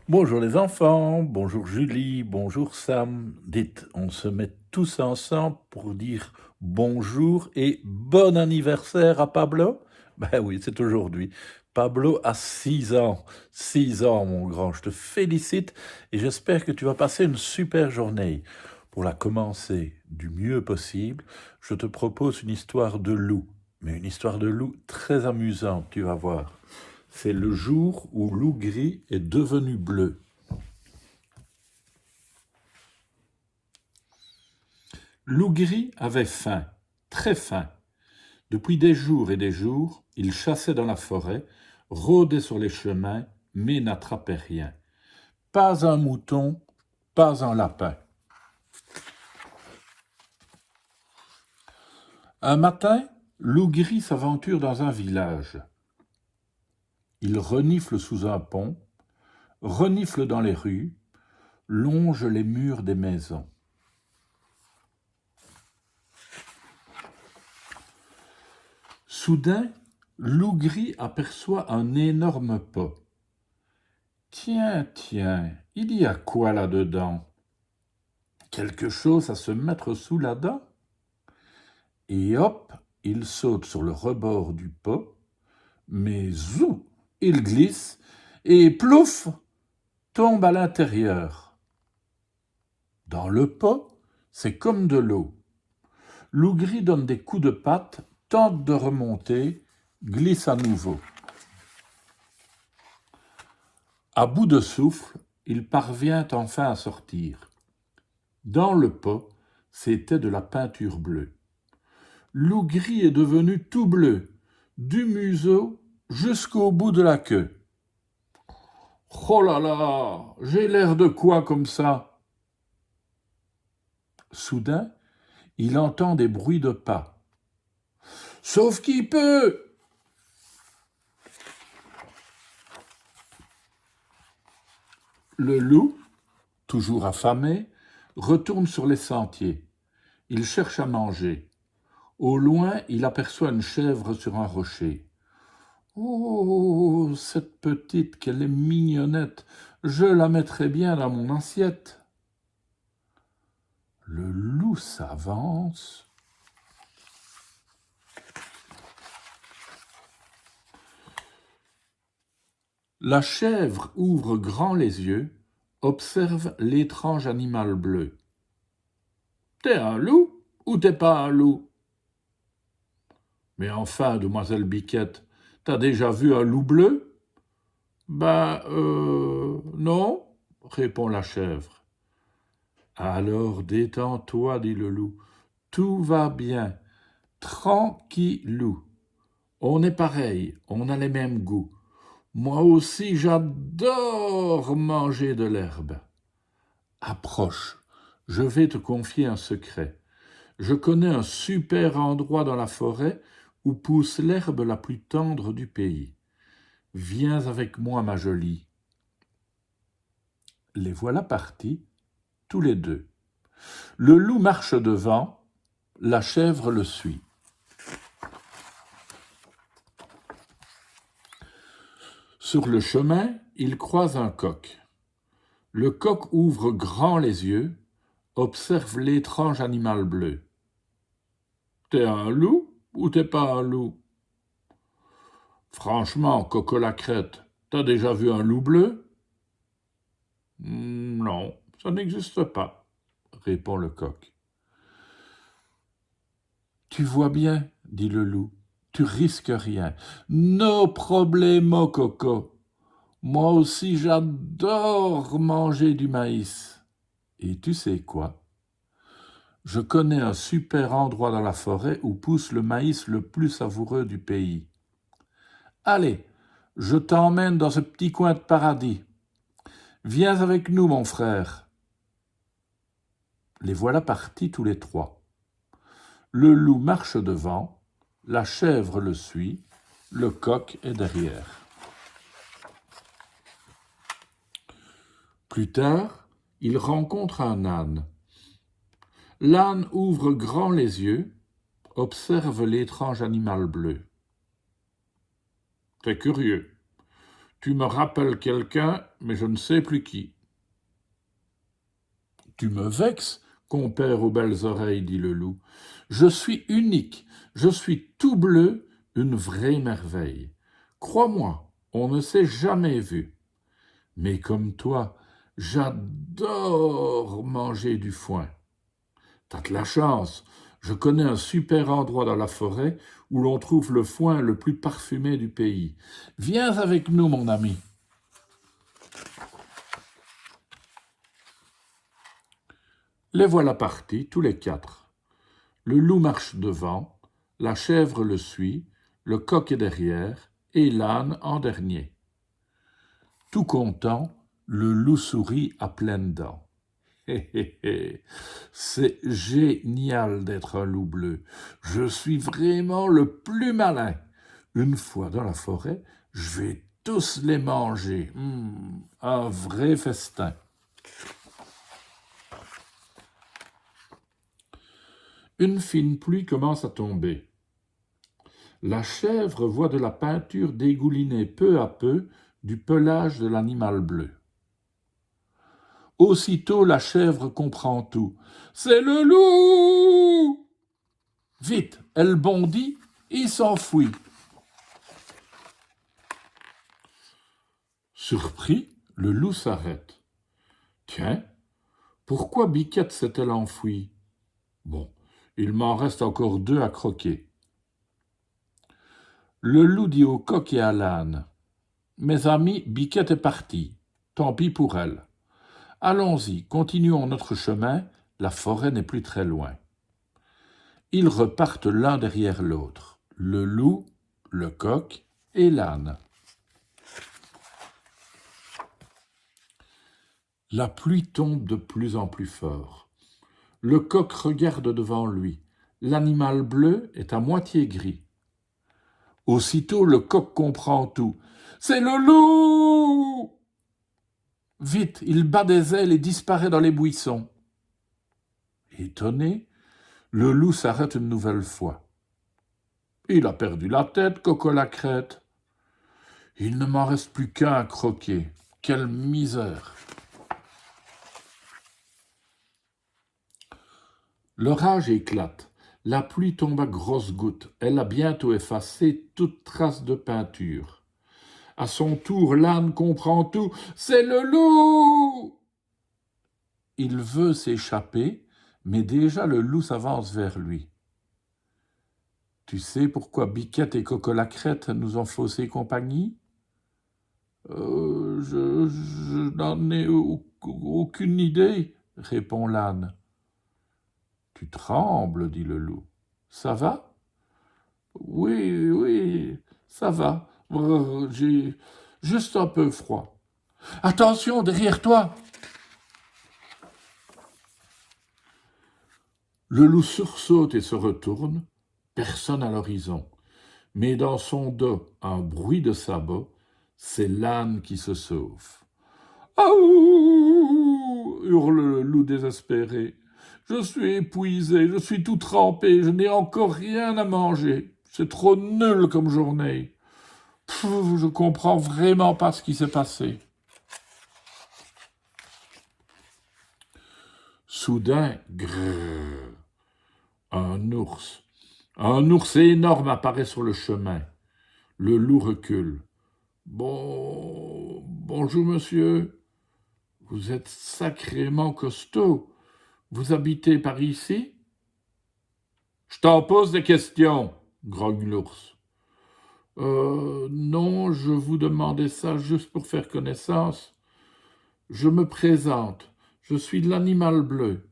Bonjour les enfants, bonjour Julie, bonjour Sam. Dites, on se met tous ensemble pour dire bonjour et bon anniversaire à Pablo? Ben oui, c'est aujourd'hui. Pablo a 6 ans. 6 ans, mon grand. Je te félicite et j'espère que tu vas passer une super journée. Pour la commencer du mieux possible, je te propose une histoire de loup. Mais une histoire de loup très amusante, tu vas voir. C'est le jour où Loup Gris est devenu bleu. Loup Gris avait faim, très faim. Depuis des jours et des jours, il chassait dans la forêt, rôdait sur les chemins, mais n'attrapait rien. Pas un mouton, pas un lapin. Un matin, Loup Gris s'aventure dans un village. Il renifle sous un pont, renifle dans les rues, longe les murs des maisons. Soudain, Loup Gris aperçoit un énorme pot. Tiens, tiens, il y a quoi là-dedans? Quelque chose à se mettre sous la dent? Et hop, il saute sur le rebord du pot, mais zou, il glisse et plouf, tombe à l'intérieur. Dans le pot, c'est comme de l'eau. Loup Gris donne des coups de patte, tente de remonter, glisse à nouveau. À bout de souffle, il parvient enfin à sortir. Dans le pot, c'était de la peinture bleue. Loup Gris est devenu tout bleu, du museau jusqu'au bout de la queue. Oh là là, j'ai l'air de quoi comme ça? Soudain, il entend des bruits de pas. Sauf qui peut! Le loup, toujours affamé, retourne sur les sentiers. Il cherche à manger. Au loin, il aperçoit une chèvre sur un rocher. Oh, cette petite, qu'elle est mignonnette, je la mettrai bien dans mon assiette. Le loup s'avance. La chèvre ouvre grand les yeux, observe l'étrange animal bleu. T'es un loup ou t'es pas un loup? Mais enfin, demoiselle Biquette, t'as déjà vu un loup bleu? Non, répond la chèvre. Alors détends-toi, dit le loup. Tout va bien, tranquillou. On est pareil, on a les mêmes goûts. Moi aussi, j'adore manger de l'herbe. Approche, je vais te confier un secret. Je connais un super endroit dans la forêt où pousse l'herbe la plus tendre du pays. Viens avec moi, ma jolie. Les voilà partis, tous les deux. Le loup marche devant, la chèvre le suit. Sur le chemin, il croise un coq. Le coq ouvre grand les yeux, observe l'étrange animal bleu. T'es un loup ou t'es pas un loup? Franchement, coco la crête, t'as déjà vu un loup bleu? Non, ça n'existe pas, répond le coq. Tu vois bien, dit le loup, tu risques rien. No problemo, coco. Moi aussi, j'adore manger du maïs. Et tu sais quoi? Je connais un super endroit dans la forêt où pousse le maïs le plus savoureux du pays. Allez, je t'emmène dans ce petit coin de paradis. Viens avec nous, mon frère. Les voilà partis tous les trois. Le loup marche devant, la chèvre le suit, le coq est derrière. Plus tard, il rencontre un âne. L'âne ouvre grand les yeux, observe l'étrange animal bleu. T'es curieux. Tu me rappelles quelqu'un, mais je ne sais plus qui. Tu me vexes, compère aux belles oreilles, dit le loup. Je suis unique, je suis tout bleu, une vraie merveille. Crois-moi, on ne s'est jamais vu. Mais comme toi, j'adore manger du foin. T'as de la chance, je connais un super endroit dans la forêt où l'on trouve le foin le plus parfumé du pays. Viens avec nous, mon ami. Les voilà partis, tous les quatre. Le loup marche devant, la chèvre le suit, le coq est derrière, et l'âne en dernier. Tout content, le loup sourit à pleines dents. Hé, hé, hé. C'est génial d'être un loup bleu. Je suis vraiment le plus malin. Une fois dans la forêt, je vais tous les manger. Un vrai festin. Une fine pluie commence à tomber. La chèvre voit de la peinture dégouliner peu à peu du pelage de l'animal bleu. Aussitôt la chèvre comprend tout. C'est le loup! Vite, elle bondit et s'enfuit. Surpris, le loup s'arrête. Tiens, pourquoi Biquette s'est-elle enfuie? Bon, il m'en reste encore 2 à croquer. Le loup dit au coq et à l'âne. Mes amis, Biquette est partie. Tant pis pour elle. Allons-y, continuons notre chemin, la forêt n'est plus très loin. Ils repartent l'un derrière l'autre, le loup, le coq et l'âne. La pluie tombe de plus en plus fort. Le coq regarde devant lui. L'animal bleu est à moitié gris. Aussitôt, le coq comprend tout. C'est le loup! Vite, il bat des ailes et disparaît dans les buissons. Étonné, le loup s'arrête une nouvelle fois. Il a perdu la tête, Coco-la-crête. Il ne m'en reste plus qu'un à croquer. Quelle misère! L'orage éclate. La pluie tombe à grosses gouttes. Elle a bientôt effacé toute trace de peinture. À son tour, l'âne comprend tout. C'est le loup! Il veut s'échapper, mais déjà le loup s'avance vers lui. Tu sais pourquoi Biquette et Coco-la-crête nous ont faussé compagnie? Je n'en ai aucune idée, répond l'âne. Tu trembles, dit le loup. Ça va? Oui, ça va. J'ai juste un peu froid. Attention, derrière toi! Le loup sursaute et se retourne. Personne à l'horizon. Mais dans son dos, un bruit de sabots. C'est l'âne qui se sauve. Aouh! Hurle le loup désespéré. Je suis épuisé, je suis tout trempé, je n'ai encore rien à manger. C'est trop nul comme journée. Je comprends vraiment pas ce qui s'est passé. Soudain, grrr, un ours. Un ours énorme apparaît sur le chemin. Le loup recule. Bonjour monsieur. Vous êtes sacrément costaud. Vous habitez par ici? Je t'en pose des questions, grogne l'ours. Non, je vous demandais ça juste pour faire connaissance. Je me présente. Je suis de l'animal bleu.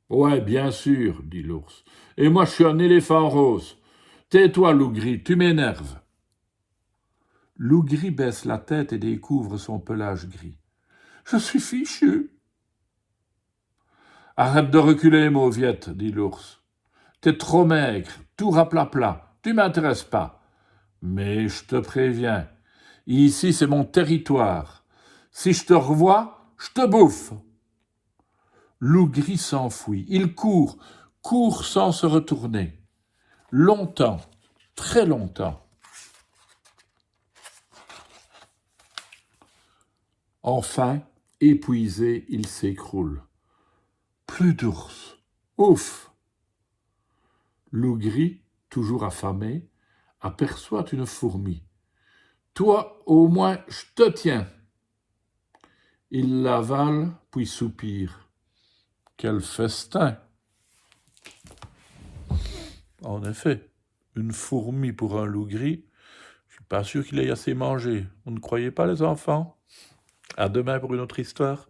Ouais, bien sûr, dit l'ours. Et moi, je suis un éléphant rose. Tais-toi, loup gris, tu m'énerves. Loup gris baisse la tête et découvre son pelage gris. Je suis fichu. Arrête de reculer, mauviette, dit l'ours. T'es trop maigre, tout raplapla, tu m'intéresses pas. Mais je te préviens, ici c'est mon territoire. Si je te revois, je te bouffe. Loup gris s'enfuit. Il court sans se retourner. Longtemps, très longtemps. Enfin, épuisé, il s'écroule. Plus d'ours. Ouf! Loup gris, toujours affamé, aperçoit une fourmi. Toi, au moins, je te tiens. Il l'avale, puis soupire. Quel festin! En effet, une fourmi pour un loup gris, je suis pas sûr qu'il ait assez mangé. Vous ne croyez pas, les enfants? À demain pour une autre histoire.